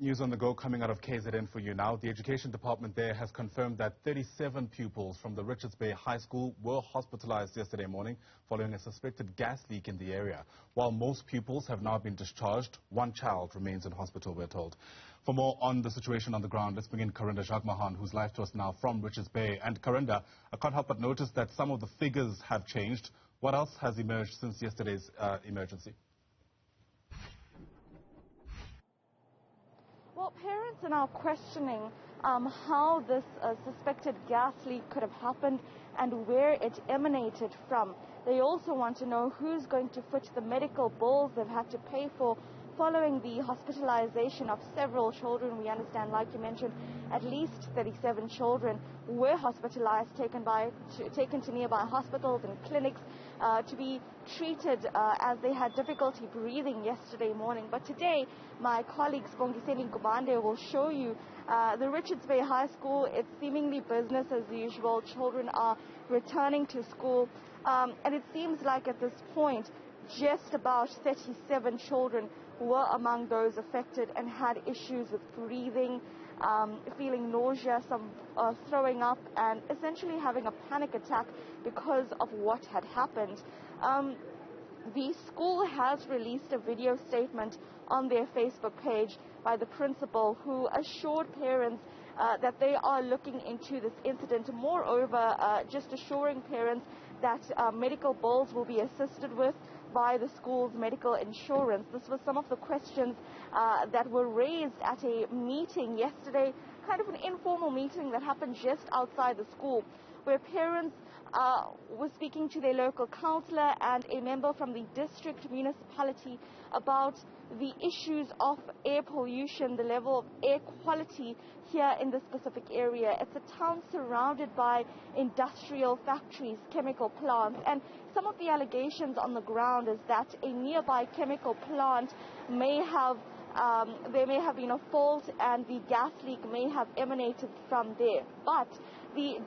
News on the go coming out of KZN for you now. The Education Department there has confirmed that 37 pupils from the Richards Bay High School were hospitalized yesterday morning following a suspected gas leak in the area. While most pupils have now been discharged, one child remains in hospital, we're told. For more on the situation on the ground, let's bring in Karinda Jagmohan, who's live to us now from Richards Bay. And Karinda, I can't help but notice that some of the figures have changed. What else has emerged since yesterday's emergency? Well, parents are now questioning how this suspected gas leak could have happened and where it emanated from. They also want to know who's going to foot the medical bills they've had to pay for following the hospitalization of several children. We understand, like you mentioned, at least 37 children were hospitalized, taken to nearby hospitals and clinics to be treated as they had difficulty breathing yesterday morning. But today, my colleague Spongiseni Kubande will show you the Richards Bay High School. It's seemingly business as usual. Children are returning to school. And it seems like at this point, just about 37 children were among those affected and had issues with breathing, feeling nausea, some throwing up, and essentially having a panic attack because of what had happened. The school has released a video statement on their Facebook page by the principal, who assured parents that they are looking into this incident. Moreover, just assuring parents that medical bills will be assisted with by the school's medical insurance. This was some of the questions that were raised at a meeting yesterday, kind of an informal meeting that happened just outside the school, where parents were speaking to their local councillor and a member from the district municipality about the issues of air pollution, the level of air quality here in this specific area. It's a town surrounded by industrial factories, chemical plants, and some of the allegations on the ground is that a nearby chemical plant may have there may have been a fault and the gas leak may have emanated from there. But the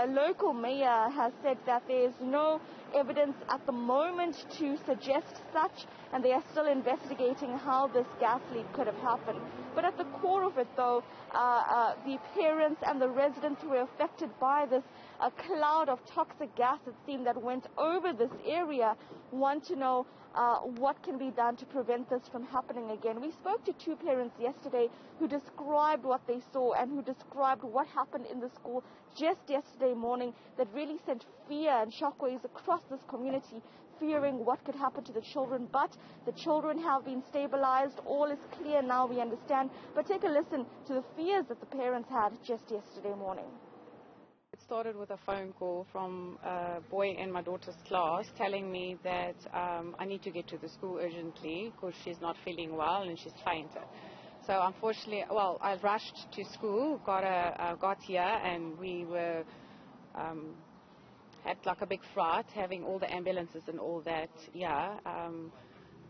local mayor has said that there is no evidence at the moment to suggest such, and they are still investigating how this gas leak could have happened. But at the core of it, though, the parents and the residents who were affected by this cloud of toxic gas, it seemed, that went over this area, want to know what can be done to prevent this from happening again. We spoke to two parents yesterday who described what they saw and who described what happened in the school just yesterday morning that really sent fear and shockwaves across this community, fearing what could happen to the children. But the children have been stabilized. All is clear now, we understand. But take a listen to the fears that the parents had just yesterday morning. It started with a phone call from a boy in my daughter's class telling me that I need to get to the school urgently because she's not feeling well and she's fainted. So unfortunately, well, I rushed to school, got here, and we were had like a big fright, having all the ambulances and all that. Yeah,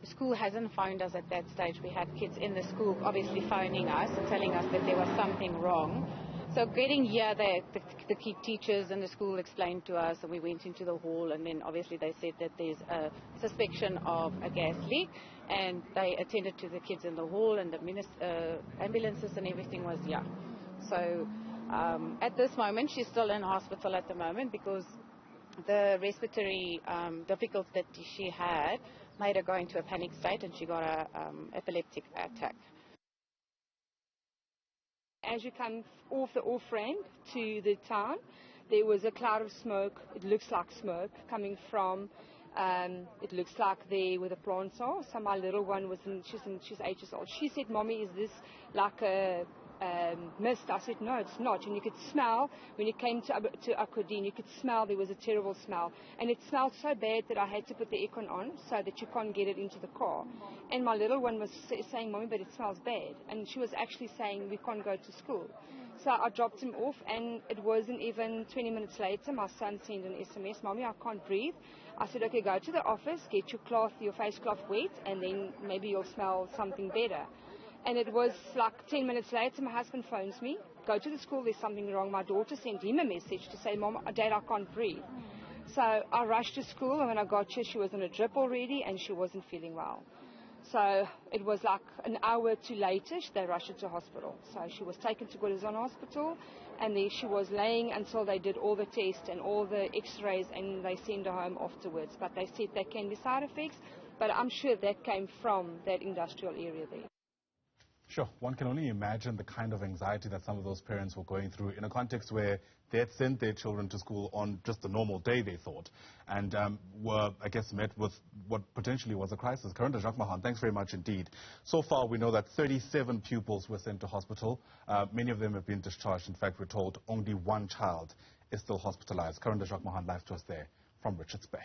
the school hasn't phoned us at that stage. We had kids in the school obviously phoning us and telling us that there was something wrong. So getting here, the key teachers in the school explained to us, and we went into the hall, and then obviously they said that there's a suspicion of a gas leak, and they attended to the kids in the hall, and the ambulances and everything was here. So at this moment, she's still in hospital at the moment because the respiratory difficulties that she had made her go into a panic state, and she got an epileptic attack. As you come off the off-ramp to the town, there was a cloud of smoke. It looks like smoke coming from, it looks like there where the plants are. So my little one she's 8 years old. She said, "Mommy, is this like a mist?" I said, "No, it's not." And you could smell, when it came to Akudin, you could smell there was a terrible smell. And it smelled so bad that I had to put the aircon on so that you can't get it into the car. And my little one was saying, "Mommy, but it smells bad." And she was actually saying, "We can't go to school." So I dropped him off, and it wasn't even 20 minutes later, my son sent an SMS, "Mommy, I can't breathe." I said, "Okay, go to the office, get your face cloth wet, and then maybe you'll smell something better." And it was like 10 minutes later, my husband phones me, "Go to the school, there's something wrong." My daughter sent him a message to say, "Mom, Dad, I can't breathe." So I rushed to school, and when I got here, she was on a drip already, and she wasn't feeling well. So it was like an hour too late-ish, they rushed her to hospital. So she was taken to KwaZulu-Natal Hospital, and there she was laying until they did all the tests and all the x-rays, and they sent her home afterwards. But they said there can be side effects, but I'm sure that came from that industrial area there. Sure, one can only imagine the kind of anxiety that some of those parents were going through in a context where they had sent their children to school on just a normal day, they thought, and were, I guess, met with what potentially was a crisis. Karinda Jagmohan, thanks very much indeed. So far, we know that 37 pupils were sent to hospital. Many of them have been discharged. In fact, we're told only one child is still hospitalized. Karinda Jagmohan live to us there from Richards Bay.